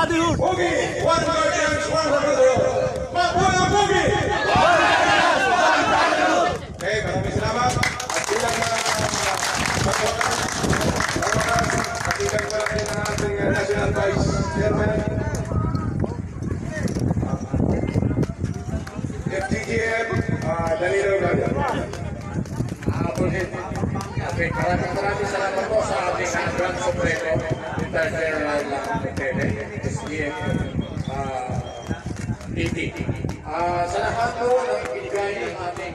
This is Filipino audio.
Brotherhood. Boogie, one guardians, one brotherhood. Mabuhay ang Boogie! Okay, maraming salamat. At bilang katigang pa natin ang ating National Vice Chairman, FTGM, Danilo Gagano. Okay, maraming salamat po sa ating Grand Supremo, Retired General Tene, SDF PT. Sa lahat po ng binigay ng ating